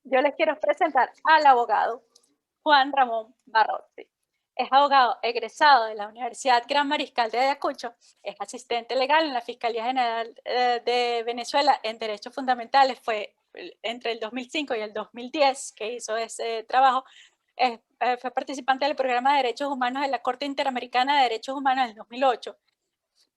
Yo les quiero presentar al abogado Juan Ramón Barrote. Es abogado egresado de la Universidad Gran Mariscal de Ayacucho, es asistente legal en la Fiscalía General de Venezuela en Derechos Fundamentales, fue entre el 2005 y el 2010 que hizo ese trabajo. Fue participante del programa de Derechos Humanos de la Corte Interamericana de Derechos Humanos del 2008.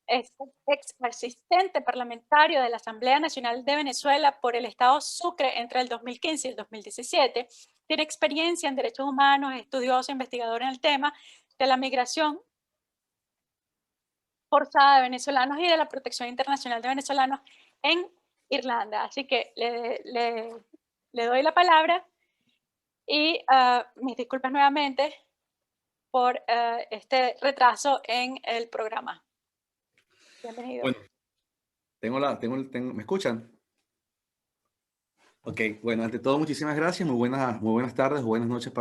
Es ex asistente parlamentario de la Asamblea Nacional de Venezuela por el Estado Sucre entre el 2015 y el 2017. Tiene experiencia en derechos humanos, es estudioso, investigador en el tema de la migración forzada de venezolanos y de la protección internacional de venezolanos en Irlanda. Así que le doy la palabra y mis disculpas nuevamente por este retraso en el programa. Bienvenido. Bueno, ¿me escuchan? Ok, bueno, ante todo, muchísimas gracias. Muy buenas tardes, buenas noches,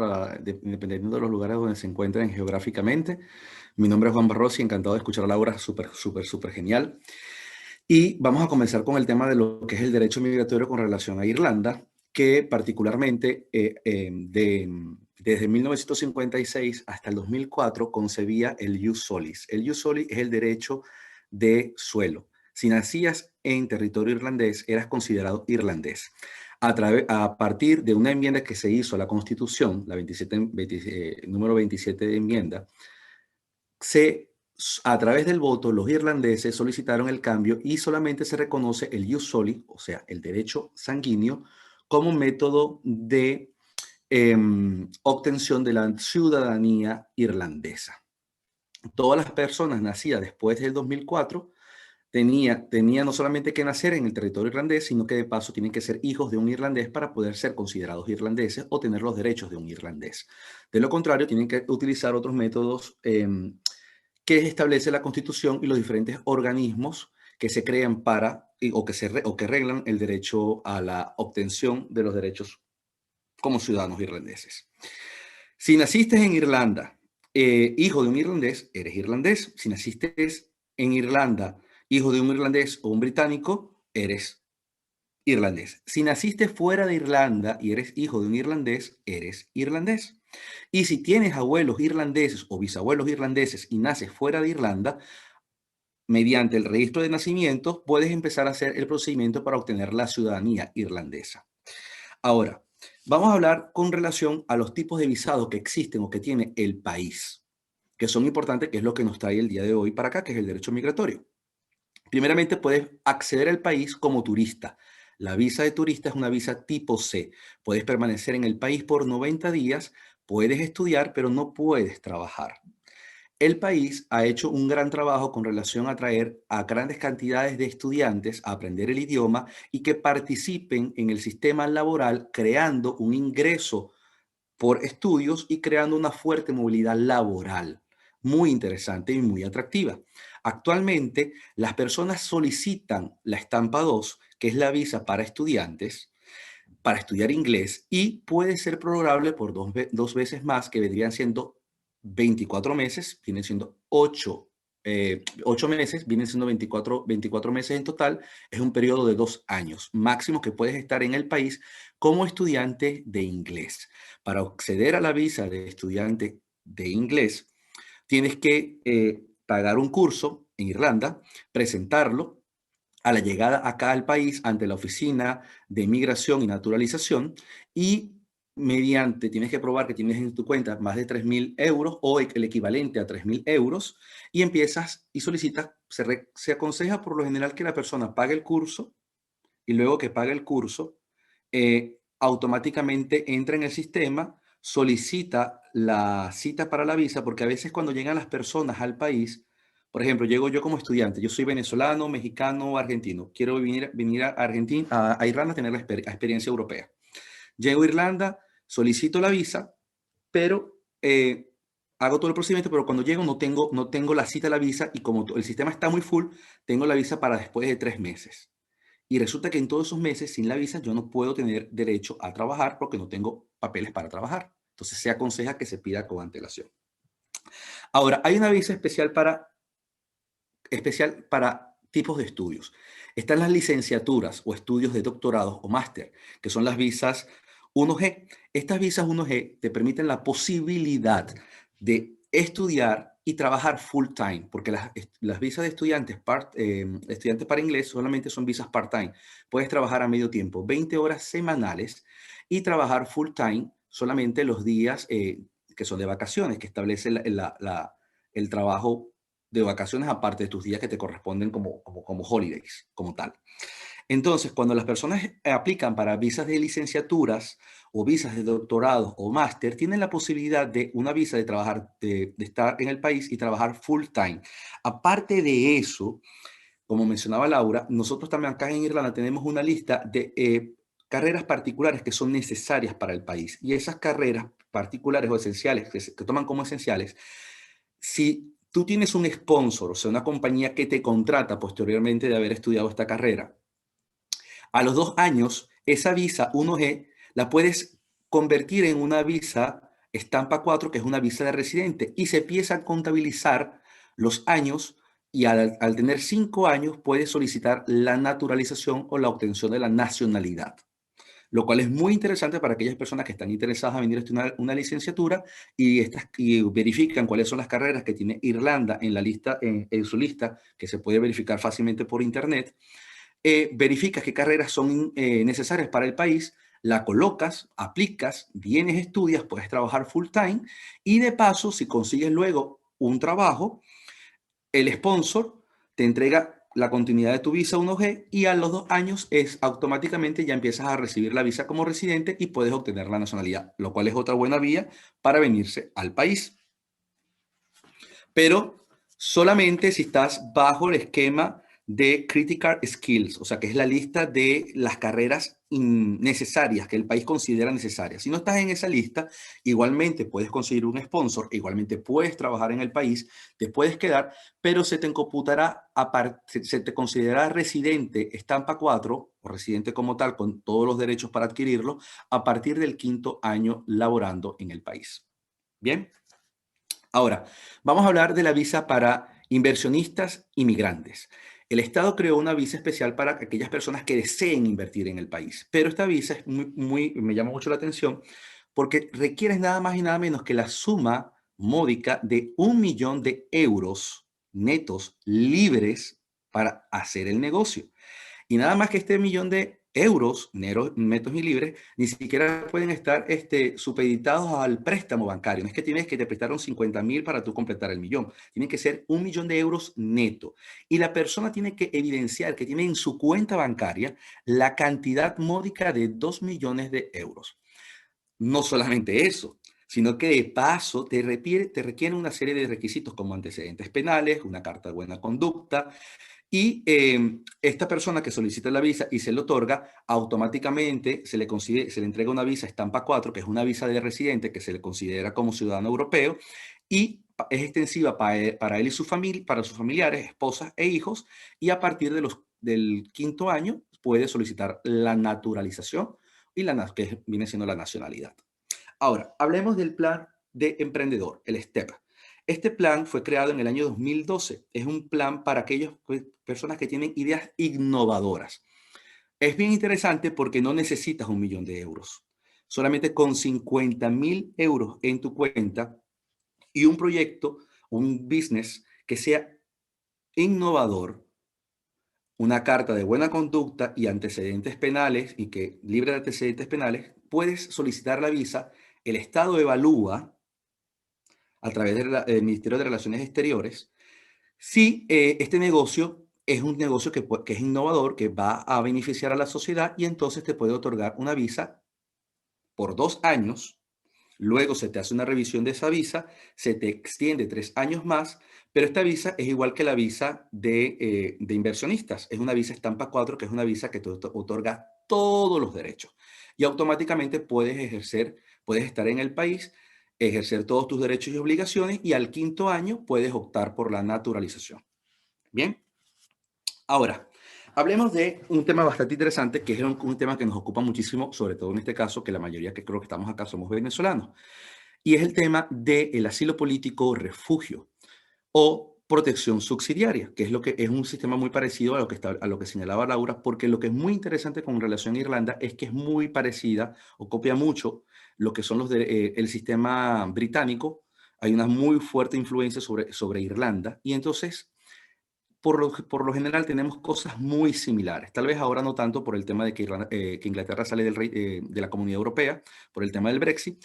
dependiendo de los lugares donde se encuentren geográficamente. Mi nombre es Juan Barrosi, encantado de escuchar a Laura, súper genial. Y vamos a comenzar con el tema de lo que es el derecho migratorio con relación a Irlanda, que particularmente desde 1956 hasta el 2004 concebía el jus solis. El jus solis es el derecho de suelo. Si nacías en territorio irlandés, eras considerado irlandés. A partir de una enmienda que se hizo a la Constitución, la número 27 de enmienda, a través del voto, los irlandeses solicitaron el cambio y solamente se reconoce el jus soli, o sea, el derecho sanguíneo, como método de obtención de la ciudadanía irlandesa. Todas las personas nacidas después del 2004 tenían no solamente que nacer en el territorio irlandés, sino que de paso tienen que ser hijos de un irlandés para poder ser considerados irlandeses o tener los derechos de un irlandés. De lo contrario, tienen que utilizar otros métodos que establece la Constitución y los diferentes organismos que se crean o que reglan el derecho a la obtención de los derechos como ciudadanos irlandeses. Si naciste en Irlanda, hijo de un irlandés, eres irlandés. Si naciste en Irlanda, hijo de un irlandés o un británico, eres irlandés. Si naciste fuera de Irlanda y eres hijo de un irlandés, eres irlandés. Y si tienes abuelos irlandeses o bisabuelos irlandeses y naces fuera de Irlanda, mediante el registro de nacimientos puedes empezar a hacer el procedimiento para obtener la ciudadanía irlandesa. Ahora, vamos a hablar con relación a los tipos de visados que existen o que tiene el país, que son importantes, que es lo que nos trae el día de hoy para acá, que es el derecho migratorio. Primeramente, puedes acceder al país como turista. La visa de turista es una visa tipo C. Puedes permanecer en el país por 90 días, puedes estudiar, pero no puedes trabajar. El país ha hecho un gran trabajo con relación a traer a grandes cantidades de estudiantes a aprender el idioma y que participen en el sistema laboral, creando un ingreso por estudios y creando una fuerte movilidad laboral, muy interesante y muy atractiva. Actualmente, las personas solicitan la estampa 2, que es la visa para estudiantes, para estudiar inglés, y puede ser prorrogable por dos veces más, que vendrían siendo 24 meses, vienen siendo 8 meses, vienen siendo 24 meses en total. Es un periodo de 2 años máximo que puedes estar en el país como estudiante de inglés. Para acceder a la visa de estudiante de inglés, tienes que pagar un curso en Irlanda, presentarlo a la llegada acá al país ante la Oficina de Inmigración y Naturalización, y tienes que probar que tienes en tu cuenta más de 3.000 euros o el equivalente a 3.000 euros, y empiezas y solicitas. Se aconseja por lo general que la persona pague el curso, y luego que pague el curso, automáticamente entra en el sistema, solicita la cita para la visa, porque a veces cuando llegan las personas al país, por ejemplo, llego yo como estudiante, yo soy venezolano, mexicano, argentino, quiero venir a Argentina, a Irlanda a tener la experiencia europea. Llego a Irlanda, solicito la visa, pero hago todo el procedimiento, pero cuando llego no tengo la cita a la visa, y como el sistema está muy full, tengo la visa para después de 3 meses. Y resulta que en todos esos meses sin la visa yo no puedo tener derecho a trabajar porque no tengo papeles para trabajar. Entonces se aconseja que se pida con antelación. Ahora, hay una visa especial para tipos de estudios. Están las licenciaturas o estudios de doctorado o máster, que son las visas 1G. Estas visas 1G te permiten la posibilidad de estudiar y trabajar full time, porque las visas de estudiantes, estudiantes para inglés solamente son visas part time. Puedes trabajar a medio tiempo, 20 horas semanales, y trabajar full time solamente los días que son de vacaciones, que establece el trabajo de vacaciones aparte de tus días que te corresponden como holidays, como tal. Entonces, cuando las personas aplican para visas de licenciaturas o visas de doctorado o máster, tienen la posibilidad de una visa de trabajar, de estar en el país y trabajar full time. Aparte de eso, como mencionaba Laura, nosotros también acá en Irlanda tenemos una lista de carreras particulares que son necesarias para el país. Y esas carreras particulares o esenciales, que toman como esenciales, si tú tienes un sponsor, o sea, una compañía que te contrata posteriormente de haber estudiado esta carrera, a los 2 años, esa visa 1G la puedes convertir en una visa estampa 4, que es una visa de residente, y se empieza a contabilizar los años y al tener 5 años puedes solicitar la naturalización o la obtención de la nacionalidad, lo cual es muy interesante para aquellas personas que están interesadas en venir a estudiar una licenciatura y verifican cuáles son las carreras que tiene Irlanda en la lista, en su lista, que se puede verificar fácilmente por internet. Verificas qué carreras son necesarias para el país, la colocas, aplicas, vienes, estudias, puedes trabajar full time y de paso, si consigues luego un trabajo, el sponsor te entrega la continuidad de tu visa 1G y a los 2 años automáticamente ya empiezas a recibir la visa como residente y puedes obtener la nacionalidad, lo cual es otra buena vía para venirse al país. Pero solamente si estás bajo el esquema de Critical Skills, o sea, que es la lista de las carreras necesarias que el país considera necesarias. Si no estás en esa lista, igualmente puedes conseguir un sponsor, igualmente puedes trabajar en el país, te puedes quedar, pero se te computará, se te considerará residente estampa 4 o residente como tal, con todos los derechos para adquirirlo, a partir del 5.º año laborando en el país. Bien. Ahora, vamos a hablar de la visa para inversionistas inmigrantes. El Estado creó una visa especial para aquellas personas que deseen invertir en el país, pero esta visa es me llama mucho la atención porque requiere nada más y nada menos que la suma módica de 1.000.000 de euros netos libres para hacer el negocio. Y nada más que este 1.000.000 de euros netos y libres, ni siquiera pueden estar supeditados al préstamo bancario. No es que tienes que te prestaron 50.000 para tú completar el millón. Tiene que ser 1.000.000 de euros neto. Y la persona tiene que evidenciar que tiene en su cuenta bancaria la cantidad módica de 2.000.000 de euros. No solamente eso, sino que de paso te requiere una serie de requisitos como antecedentes penales, una carta de buena conducta, y esta persona que solicita la visa y se le otorga, automáticamente se le entrega una visa estampa 4, que es una visa de residente que se le considera como ciudadano europeo y es extensiva para él y su familia, para sus familiares, esposas e hijos, y a partir del 5.º año puede solicitar la naturalización y que viene siendo la nacionalidad. Ahora, hablemos del plan de emprendedor, el STEP. Este plan fue creado en el año 2012. Es un plan para aquellas personas que tienen ideas innovadoras. Es bien interesante porque no necesitas 1.000.000 de euros. Solamente con 50.000 euros en tu cuenta y un proyecto, un business que sea innovador, una carta de buena conducta y antecedentes penales y que libre de antecedentes penales, puedes solicitar la visa. El Estado evalúa a través del Ministerio de Relaciones Exteriores si este negocio es un negocio que es innovador, que va a beneficiar a la sociedad y entonces te puede otorgar una visa por 2 años. Luego se te hace una revisión de esa visa, se te extiende 3 años más, pero esta visa es igual que la visa de inversionistas. Es una visa estampa 4, que es una visa que te otorga todos los derechos. Y automáticamente puedes estar en el país, ejercer todos tus derechos y obligaciones y al 5.º año puedes optar por la naturalización. Bien. Ahora, hablemos de un tema bastante interesante, que es un tema que nos ocupa muchísimo, sobre todo en este caso, que la mayoría que creo que estamos acá somos venezolanos, y es el tema del asilo político o refugio, o protección subsidiaria, que es lo que es un sistema muy parecido a lo que señalaba Laura, porque lo que es muy interesante con relación a Irlanda es que es muy parecida o copia mucho lo que son el sistema británico. Hay una muy fuerte influencia sobre Irlanda y entonces por lo general tenemos cosas muy similares. Tal vez ahora no tanto por el tema de que Inglaterra sale de la Comunidad Europea, por el tema del Brexit,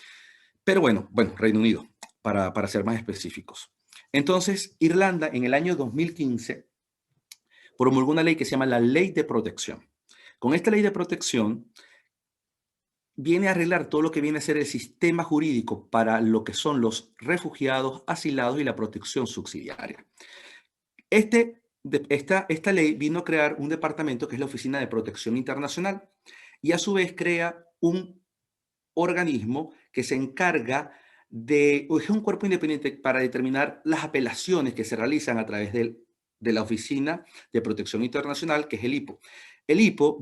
pero bueno, Reino Unido, para ser más específicos. Entonces, Irlanda en el año 2015 promulgó una ley que se llama la Ley de Protección. Con esta ley de protección viene a arreglar todo lo que viene a ser el sistema jurídico para lo que son los refugiados, asilados y la protección subsidiaria. Esta ley vino a crear un departamento que es la Oficina de Protección Internacional y a su vez crea un organismo que se encarga o es un cuerpo independiente para determinar las apelaciones que se realizan a través de la Oficina de Protección Internacional, que es el IPO. El IPO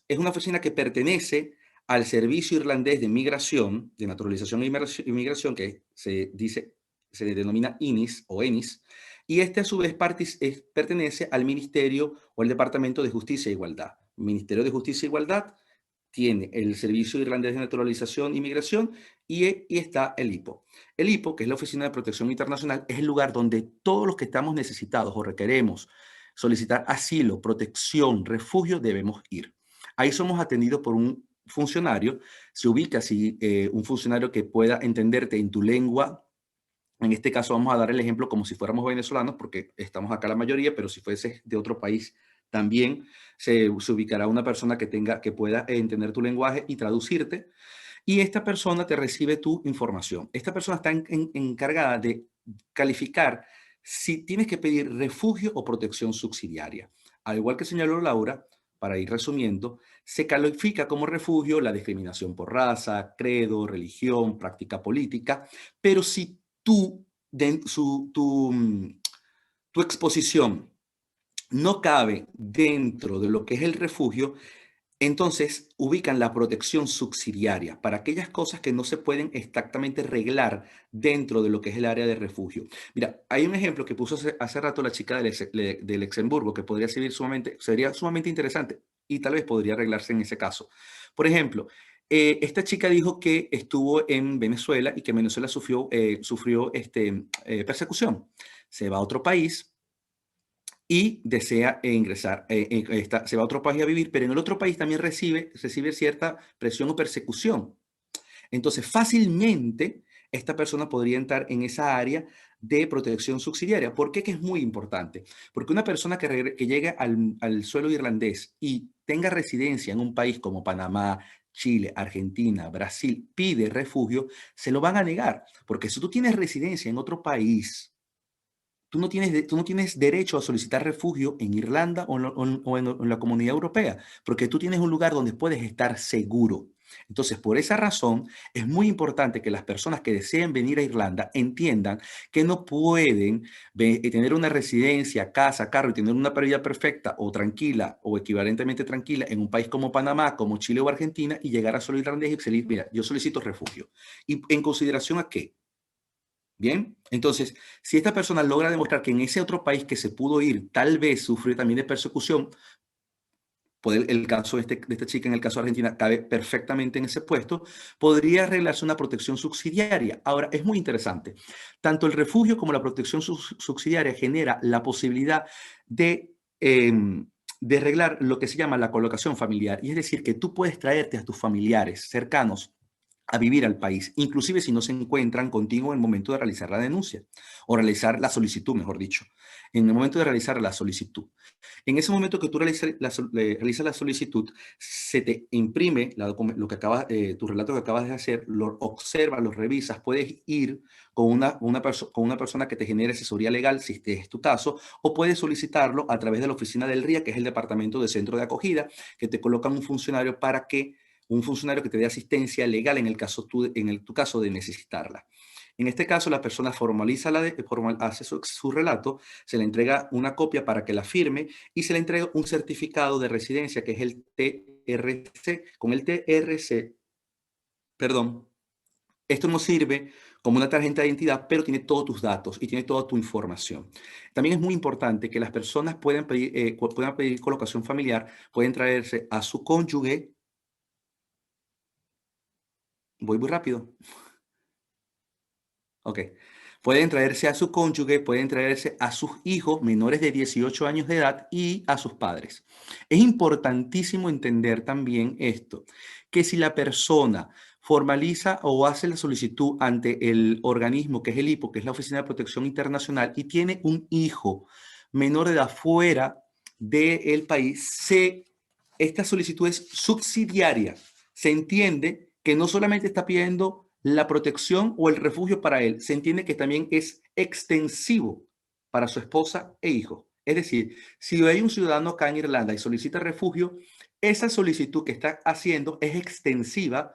es una oficina que pertenece al Servicio Irlandés de Migración, de Naturalización e Inmigración, que se denomina INIS o ENIS, y este a su vez pertenece al Ministerio o al Departamento de Justicia e Igualdad. Ministerio de Justicia e Igualdad tiene el Servicio Irlandés de Naturalización y Migración y está el IPO. El IPO, que es la Oficina de Protección Internacional, es el lugar donde todos los que estamos necesitados o requeremos solicitar asilo, protección, refugio, debemos ir. Ahí somos atendidos por un funcionario, se ubica así un funcionario que pueda entenderte en tu lengua. En este caso vamos a dar el ejemplo como si fuéramos venezolanos, porque estamos acá la mayoría, pero si fuese de otro país, también se ubicará una persona que pueda entender tu lenguaje y traducirte. Y esta persona te recibe tu información. Esta persona está encargada de calificar si tienes que pedir refugio o protección subsidiaria. Al igual que señaló Laura, para ir resumiendo, se califica como refugio la discriminación por raza, credo, religión, práctica política, pero si tu exposición no cabe dentro de lo que es el refugio, entonces ubican la protección subsidiaria para aquellas cosas que no se pueden exactamente arreglar dentro de lo que es el área de refugio. Mira, hay un ejemplo que puso hace rato la chica de Luxemburgo que podría sería sumamente interesante y tal vez podría arreglarse en ese caso. Por ejemplo, esta chica dijo que estuvo en Venezuela y que en Venezuela sufrió persecución. Se va a otro país y desea ingresar, se va a otro país a vivir, pero en el otro país también recibe cierta presión o persecución. Entonces, fácilmente esta persona podría entrar en esa área de protección subsidiaria. ¿Por qué? Que es muy importante. Porque una persona que llegue al suelo irlandés y tenga residencia en un país como Panamá, Chile, Argentina, Brasil, pide refugio, se lo van a negar. Porque si tú tienes residencia en otro país, tú no tienes derecho a solicitar refugio en Irlanda o en la Comunidad Europea, porque tú tienes un lugar donde puedes estar seguro. Entonces, por esa razón, es muy importante que las personas que deseen venir a Irlanda entiendan que no pueden tener una residencia, casa, carro y tener una vida perfecta o tranquila o equivalentemente tranquila en un país como Panamá, como Chile o Argentina y llegar a solo irlandés y decir, mira, yo solicito refugio. ¿Y en consideración a qué? Bien, entonces, si esta persona logra demostrar que en ese otro país que se pudo ir, tal vez sufrió también de persecución, el caso de esta chica en el caso de Argentina cabe perfectamente en ese puesto, podría arreglarse una protección subsidiaria. Ahora, es muy interesante. Tanto el refugio como la protección subsidiaria genera la posibilidad de arreglar lo que se llama la colocación familiar. Y es decir, que tú puedes traerte a tus familiares cercanos a vivir al país, inclusive si no se encuentran contigo en el momento de realizar la denuncia o realizar la solicitud, mejor dicho, en el momento de realizar la solicitud. En ese momento que tú realizas la solicitud, se te imprime tu relato que acabas de hacer, lo observas, lo revisas, puedes ir con una persona que te genere asesoría legal, si este es tu caso, o puedes solicitarlo a través de la oficina del RIA, que es el Departamento de Centro de Acogida, que te colocan un funcionario que te dé asistencia legal en tu caso de necesitarla. En este caso, la persona hace su relato, se le entrega una copia para que la firme y se le entrega un certificado de residencia que es el TRC. Con el TRC, perdón, esto nos sirve como una tarjeta de identidad, pero tiene todos tus datos y tiene toda tu información. También es muy importante que las personas puedan pedir colocación familiar, pueden traerse a su cónyuge. Voy muy rápido. Ok. Pueden traerse a su cónyuge, pueden traerse a sus hijos menores de 18 años de edad y a sus padres. Es importantísimo entender también esto, que si la persona formaliza o hace la solicitud ante el organismo que es el IPO, que es la Oficina de Protección Internacional, y tiene un hijo menor de edad fuera del país, esta solicitud es subsidiaria. Se entiende que no solamente está pidiendo la protección o el refugio para él, se entiende que también es extensivo para su esposa e hijo. Es decir, si hay un ciudadano acá en Irlanda y solicita refugio, esa solicitud que está haciendo es extensiva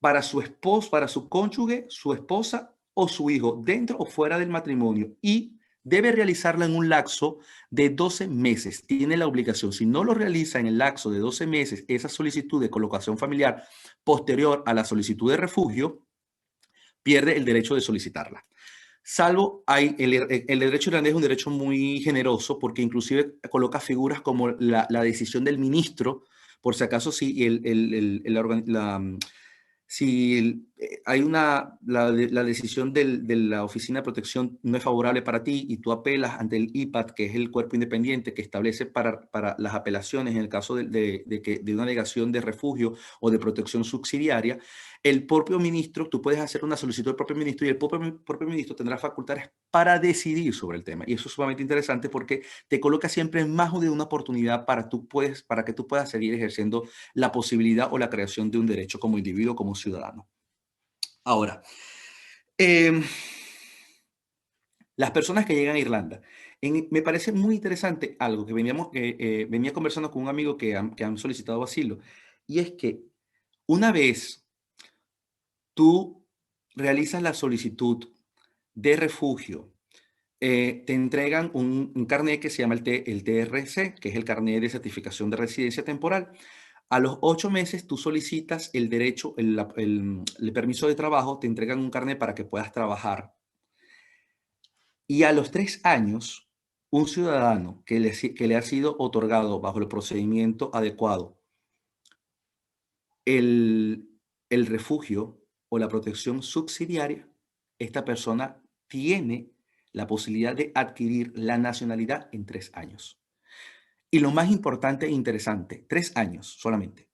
para su esposo, para su cónyuge, su esposa o su hijo, dentro o fuera del matrimonio, y debe realizarla en un lapso de 12 meses. Tiene la obligación. Si no lo realiza en el lapso de 12 meses, esa solicitud de colocación familiar posterior a la solicitud de refugio, pierde el derecho de solicitarla. Salvo, el derecho irlandés es un derecho muy generoso porque inclusive coloca figuras como la decisión del ministro, por si acaso si si hay la decisión de la Oficina de Protección no es favorable para ti y tú apelas ante el IPAD, que es el cuerpo independiente que establece para las apelaciones en el caso de una negación de refugio o de protección subsidiaria, el propio ministro, tú puedes hacer una solicitud al propio ministro y el propio ministro tendrá facultades para decidir sobre el tema. Y eso es sumamente interesante porque te coloca siempre en más de una oportunidad para que tú puedas seguir ejerciendo la posibilidad o la creación de un derecho como individuo, como ciudadano. Ahora, las personas que llegan a Irlanda, me parece muy interesante algo que venía conversando con un amigo que han solicitado asilo, y es que una vez tú realizas la solicitud de refugio, te entregan un carnet que se llama el TRC, que es el carnet de certificación de residencia temporal. A los 8 meses tú solicitas el derecho, el permiso de trabajo, te entregan un carnet para que puedas trabajar. Y a los 3 años, un ciudadano que le ha sido otorgado bajo el procedimiento adecuado el refugio o la protección subsidiaria, esta persona tiene la posibilidad de adquirir la nacionalidad en 3 años. Y lo más importante e interesante, 3 años solamente,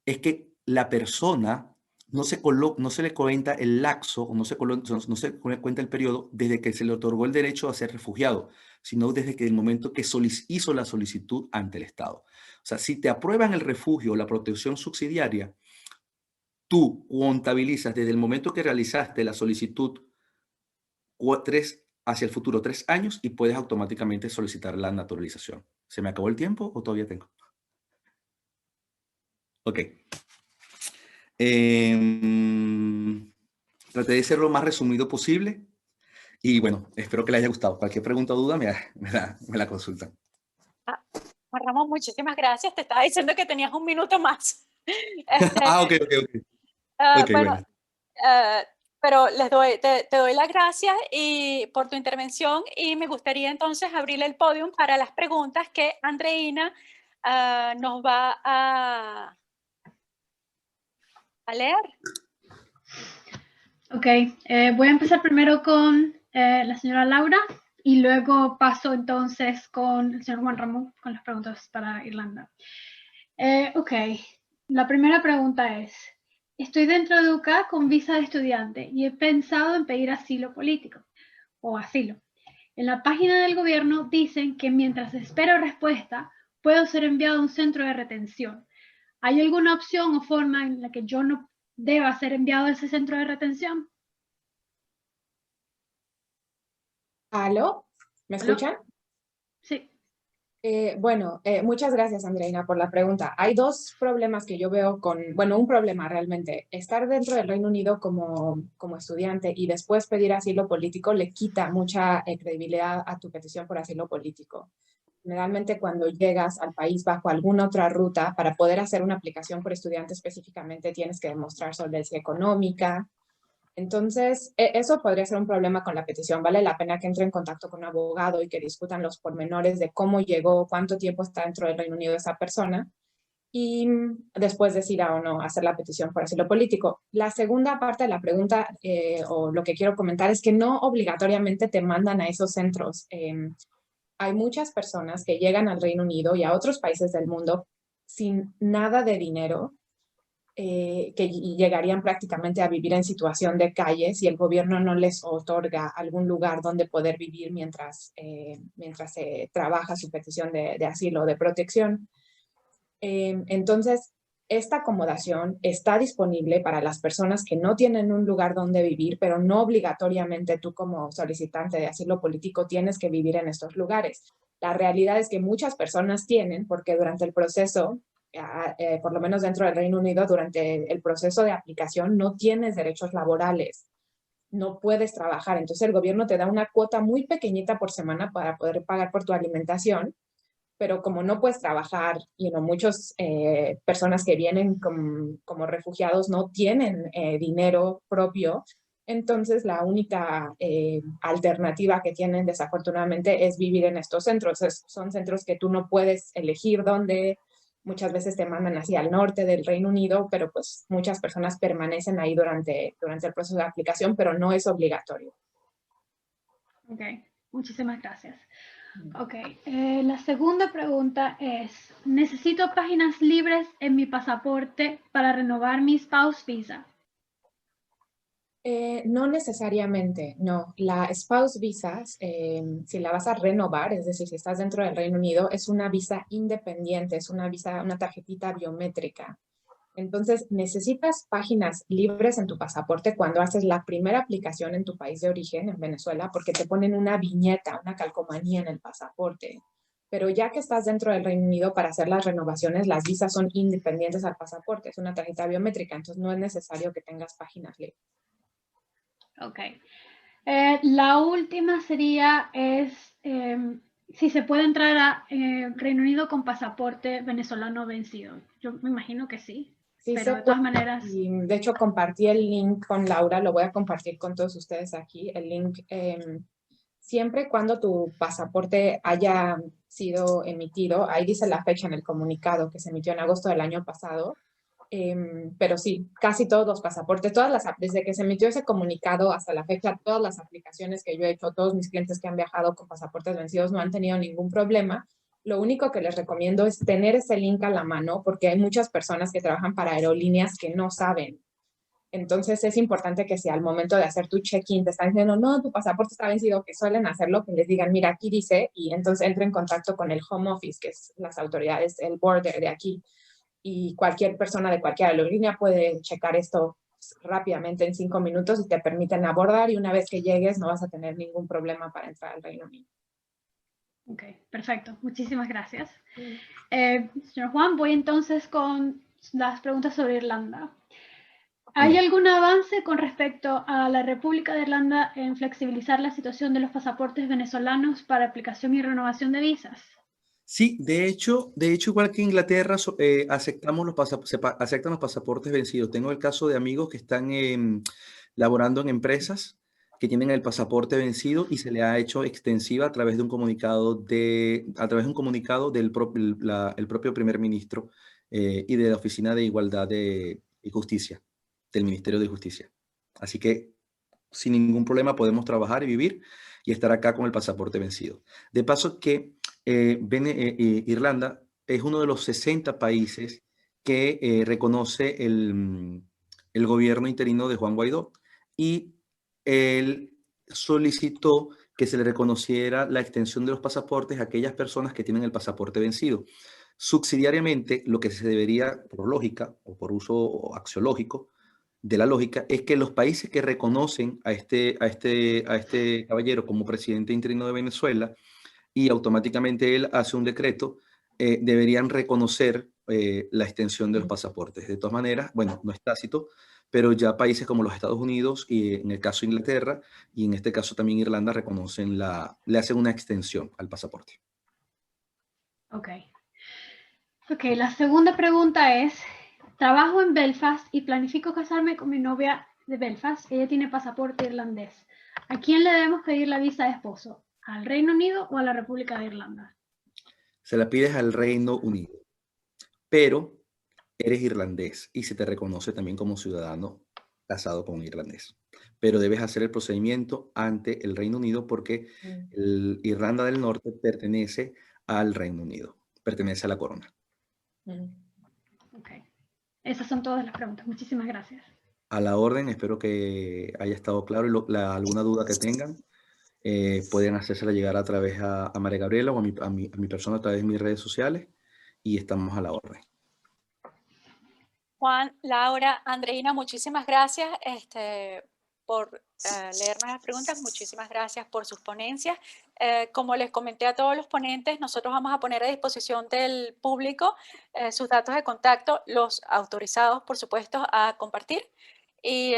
es que la persona no se le cuenta el lapso, no se cuenta el periodo desde que se le otorgó el derecho a ser refugiado, sino desde que el momento que hizo la solicitud ante el Estado. O sea, si te aprueban el refugio o la protección subsidiaria, tú contabilizas desde el momento que realizaste la solicitud hacia el futuro 3 años y puedes automáticamente solicitar la naturalización. ¿Se me acabó el tiempo o todavía tengo? Ok. Traté de ser lo más resumido posible y bueno, espero que les haya gustado. Cualquier pregunta o duda me la consultan. Juan Ramón, muchísimas gracias. Te estaba diciendo que tenías un minuto más. Ok. Bueno, Bueno. pero te doy las gracias por tu intervención y me gustaría entonces abrir el podium para las preguntas que Andreina nos va a leer. Ok, voy a empezar primero con la señora Laura y luego paso entonces con el señor Juan Ramón con las preguntas para Irlanda. Ok, la primera pregunta es, estoy dentro de UK con visa de estudiante y he pensado en pedir asilo político o asilo. En la página del gobierno dicen que mientras espero respuesta, puedo ser enviado a un centro de retención. ¿Hay alguna opción o forma en la que yo no deba ser enviado a ese centro de retención? ¿Aló? ¿Me escuchan? Sí. Bueno, muchas gracias, Andreina, por la pregunta. Hay dos problemas que yo veo un problema realmente. Estar dentro del Reino Unido como estudiante y después pedir asilo político le quita mucha credibilidad a tu petición por asilo político. Generalmente cuando llegas al país bajo alguna otra ruta, para poder hacer una aplicación por estudiante específicamente, tienes que demostrar solvencia económica, Entonces, eso podría ser un problema con la petición. Vale la pena que entre en contacto con un abogado y que discutan los pormenores de cómo llegó, cuánto tiempo está dentro del Reino Unido esa persona y después decida o no hacer la petición por asilo político. La segunda parte de la pregunta, o lo que quiero comentar, es que no obligatoriamente te mandan a esos centros. Hay muchas personas que llegan al Reino Unido y a otros países del mundo sin nada de dinero, que llegarían prácticamente a vivir en situación de calle si el gobierno no les otorga algún lugar donde poder vivir mientras se trabaja su petición de asilo o de protección. Entonces, esta acomodación está disponible para las personas que no tienen un lugar donde vivir, pero no obligatoriamente tú como solicitante de asilo político tienes que vivir en estos lugares. La realidad es que muchas personas tienen, porque durante el proceso, por lo menos dentro del Reino Unido, durante el proceso de aplicación no tienes derechos laborales, no puedes trabajar. Entonces el gobierno te da una cuota muy pequeñita por semana para poder pagar por tu alimentación, pero como no puedes trabajar, muchas personas que vienen como refugiados no tienen dinero propio, entonces la única alternativa que tienen desafortunadamente es vivir en estos centros. Son centros que tú no puedes elegir dónde, muchas veces te mandan hacia el norte del Reino Unido, pero pues muchas personas permanecen ahí durante el proceso de aplicación, pero no es obligatorio. Ok, muchísimas gracias. Ok, la segunda pregunta es, ¿necesito páginas libres en mi pasaporte para renovar mi spouse visa? No necesariamente, no. La spouse visa, si la vas a renovar, es decir, si estás dentro del Reino Unido, es una visa independiente, es una visa, una tarjetita biométrica. Entonces, necesitas páginas libres en tu pasaporte cuando haces la primera aplicación en tu país de origen, en Venezuela, porque te ponen una viñeta, una calcomanía en el pasaporte. Pero ya que estás dentro del Reino Unido para hacer las renovaciones, las visas son independientes al pasaporte, es una tarjeta biométrica, entonces no es necesario que tengas páginas libres. Ok. La última sería, si se puede entrar a Reino Unido con pasaporte venezolano vencido. Yo me imagino que sí, Sí, pero de todas maneras... Y de hecho compartí el link con Laura, lo voy a compartir con todos ustedes aquí, el link. Siempre cuando tu pasaporte haya sido emitido, ahí dice la fecha en el comunicado que se emitió en agosto del año pasado, pero sí, casi todos los pasaportes, desde que se emitió ese comunicado hasta la fecha, todas las aplicaciones que yo he hecho, todos mis clientes que han viajado con pasaportes vencidos no han tenido ningún problema. Lo único que les recomiendo es tener ese link a la mano porque hay muchas personas que trabajan para aerolíneas que no saben. Entonces es importante que si al momento de hacer tu check-in te están diciendo, no, tu pasaporte está vencido, que suelen hacerlo, que les digan, mira, aquí dice, y entonces entre en contacto con el Home Office, que es las autoridades, el border de aquí, y cualquier persona de cualquier aerolínea puede checar esto rápidamente en 5 minutos y te permiten abordar, y una vez que llegues no vas a tener ningún problema para entrar al Reino Unido. Ok, perfecto. Muchísimas gracias. Señor Juan, voy entonces con las preguntas sobre Irlanda. ¿Hay algún avance con respecto a la República de Irlanda en flexibilizar la situación de los pasaportes venezolanos para aplicación y renovación de visas? Sí, de hecho, igual que Inglaterra, aceptan los pasaportes vencidos. Tengo el caso de amigos que están laborando en empresas que tienen el pasaporte vencido y se le ha hecho extensiva a través de un comunicado del el propio primer ministro y de la Oficina de Igualdad y Justicia del Ministerio de Justicia. Así que sin ningún problema podemos trabajar y vivir y estar acá con el pasaporte vencido. De paso que Irlanda es uno de los 60 países que reconoce el gobierno interino de Juan Guaidó, y él solicitó que se le reconociera la extensión de los pasaportes a aquellas personas que tienen el pasaporte vencido. Subsidiariamente, lo que se debería, por lógica o por uso axiológico de la lógica, es que los países que reconocen a este caballero como presidente interino de Venezuela y automáticamente él hace un decreto, deberían reconocer la extensión de los pasaportes. De todas maneras, bueno, no es tácito, pero ya países como los Estados Unidos y en el caso Inglaterra y en este caso también Irlanda reconocen le hacen una extensión al pasaporte. Ok. Ok, la segunda pregunta es, trabajo en Belfast y planifico casarme con mi novia de Belfast. Ella tiene pasaporte irlandés. ¿A quién le debemos pedir la visa de esposo? ¿Al Reino Unido o a la República de Irlanda? Se la pides al Reino Unido, pero eres irlandés y se te reconoce también como ciudadano casado con un irlandés. Pero debes hacer el procedimiento ante el Reino Unido porque Irlanda del Norte pertenece al Reino Unido, pertenece a la corona. Ok. Esas son todas las preguntas. Muchísimas gracias. A la orden, espero que haya estado claro y alguna duda que tengan, pueden hacérsela llegar a través a María Gabriela o a mi persona a través de mis redes sociales y estamos a la orden. Juan, Laura, Andreina, muchísimas gracias por leernos las preguntas. Muchísimas gracias por sus ponencias. Como les comenté a todos los ponentes, nosotros vamos a poner a disposición del público sus datos de contacto, los autorizados, por supuesto, a compartir. Y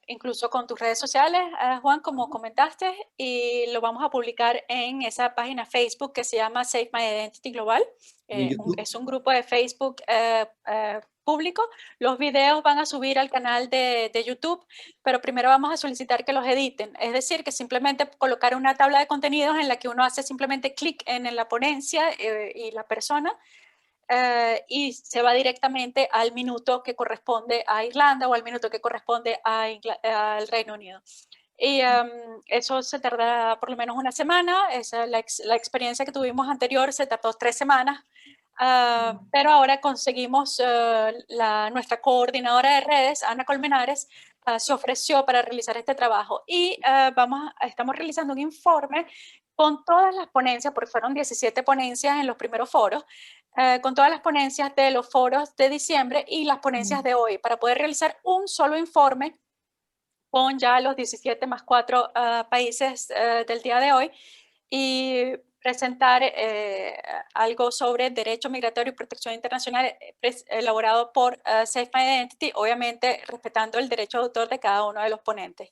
incluso con tus redes sociales, Juan, como comentaste, y lo vamos a publicar en esa página Facebook que se llama Save My Identity Global. Es un grupo de Facebook público. Los videos van a subir al canal de YouTube, pero primero vamos a solicitar que los editen. Es decir, que simplemente colocar una tabla de contenidos en la que uno hace simplemente clic en la ponencia y la persona, y se va directamente al minuto que corresponde a Irlanda o al minuto que corresponde al Reino Unido. Y eso se tarda por lo menos una semana. La experiencia que tuvimos anterior se tardó 3 semanas. Pero ahora conseguimos, nuestra coordinadora de redes, Ana Colmenares, se ofreció para realizar este trabajo. Y estamos realizando un informe con todas las ponencias, porque fueron 17 ponencias en los primeros foros, con todas las ponencias de los foros de diciembre y las ponencias de hoy, para poder realizar un solo informe con ya los 17 más 4 países del día de hoy y presentar algo sobre derecho migratorio y protección internacional elaborado por Save My Identity, obviamente respetando el derecho de autor de cada uno de los ponentes.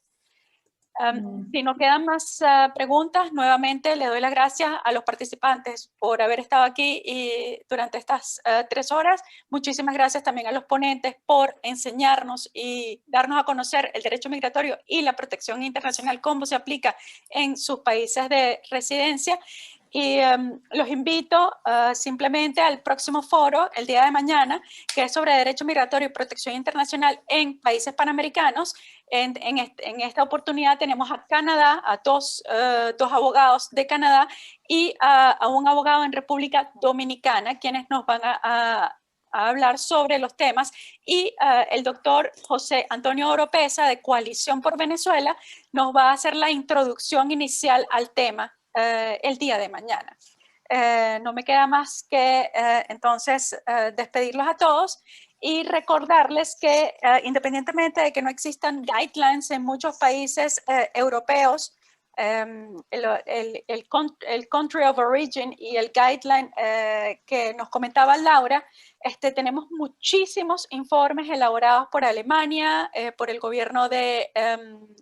Si no quedan más preguntas, nuevamente le doy las gracias a los participantes por haber estado aquí y durante estas 3 horas. Muchísimas gracias también a los ponentes por enseñarnos y darnos a conocer el derecho migratorio y la protección internacional, cómo se aplica en sus países de residencia. Y los invito simplemente al próximo foro, el día de mañana, que es sobre derecho migratorio y protección internacional en países panamericanos. En esta oportunidad tenemos a Canadá, a dos abogados de Canadá y a un abogado en República Dominicana, quienes nos van a hablar sobre los temas, y el doctor José Antonio Oropesa, de Coalición por Venezuela, nos va a hacer la introducción inicial al tema el día de mañana. No me queda más que entonces despedirlos a todos y recordarles que independientemente de que no existan guidelines en muchos países europeos, el country of origin y el guideline que nos comentaba Laura, tenemos muchísimos informes elaborados por Alemania, por el gobierno de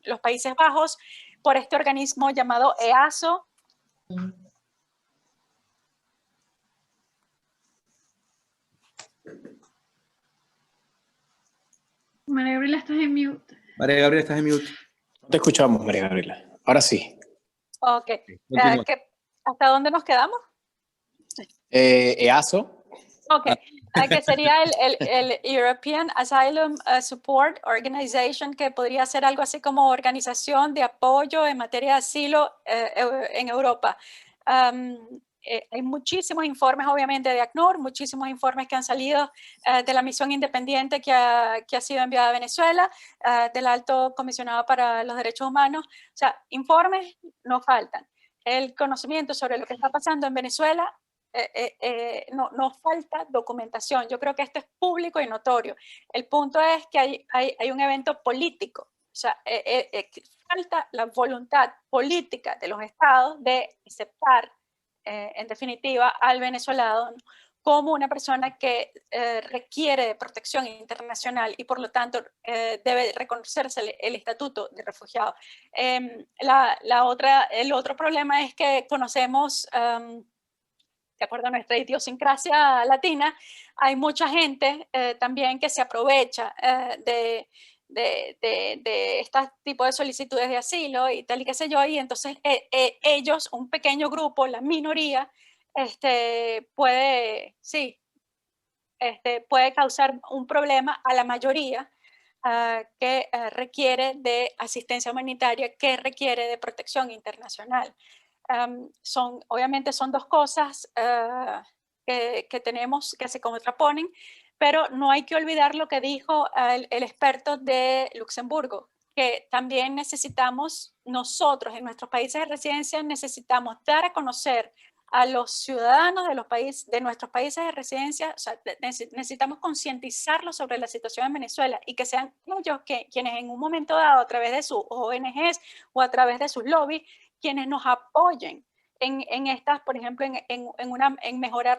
los Países Bajos, por este organismo llamado EASO. María Gabriela, estás en mute. María Gabriela, estás en mute. No te escuchamos, María Gabriela. Ahora sí. Ok. ¿Hasta dónde nos quedamos? EASO. Ok. Que sería el European Asylum Support Organization, que podría ser algo así como organización de apoyo en materia de asilo en Europa. Hay muchísimos informes, obviamente, de ACNUR, muchísimos informes que han salido de la misión independiente que ha sido enviada a Venezuela, del Alto Comisionado para los Derechos Humanos. O sea, informes no faltan. El conocimiento sobre lo que está pasando en Venezuela, no falta documentación. Yo creo que esto es público y notorio. El punto es que hay un evento político. O sea, falta la voluntad política de los estados de aceptar, en definitiva, al venezolano como una persona que requiere de protección internacional y por lo tanto debe reconocerse el estatuto de refugiado. El otro problema es que conocemos, de acuerdo a nuestra idiosincrasia latina, hay mucha gente también que se aprovecha este tipo de solicitudes de asilo y tal y qué sé yo, y entonces ellos, un pequeño grupo, la minoría, puede causar un problema a la mayoría que requiere de asistencia humanitaria, que requiere de protección internacional. Obviamente son dos cosas que tenemos, que se contraponen, pero no hay que olvidar lo que dijo el experto de Luxemburgo, que también necesitamos, nosotros en nuestros países de residencia, necesitamos dar a conocer a los ciudadanos de nuestros países de residencia, o sea, necesitamos concientizarlos sobre la situación en Venezuela y que sean ellos quienes en un momento dado, a través de sus ONGs o a través de sus lobbies, quienes nos apoyen en estas, por ejemplo, en mejorar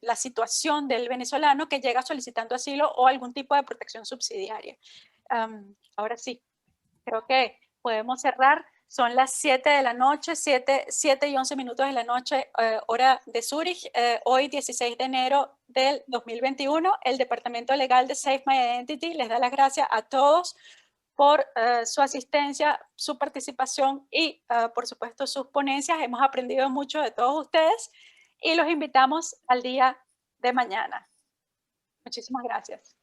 la situación del venezolano que llega solicitando asilo o algún tipo de protección subsidiaria. Ahora sí, creo que podemos cerrar. Son las 7 de la noche, 7 y 11 minutos de la noche, hora de Zúrich. Hoy, 16 de enero del 2021, el Departamento Legal de Save My Identity les da las gracias a todos por su asistencia, su participación y, por supuesto, sus ponencias. Hemos aprendido mucho de todos ustedes y los invitamos al día de mañana. Muchísimas gracias.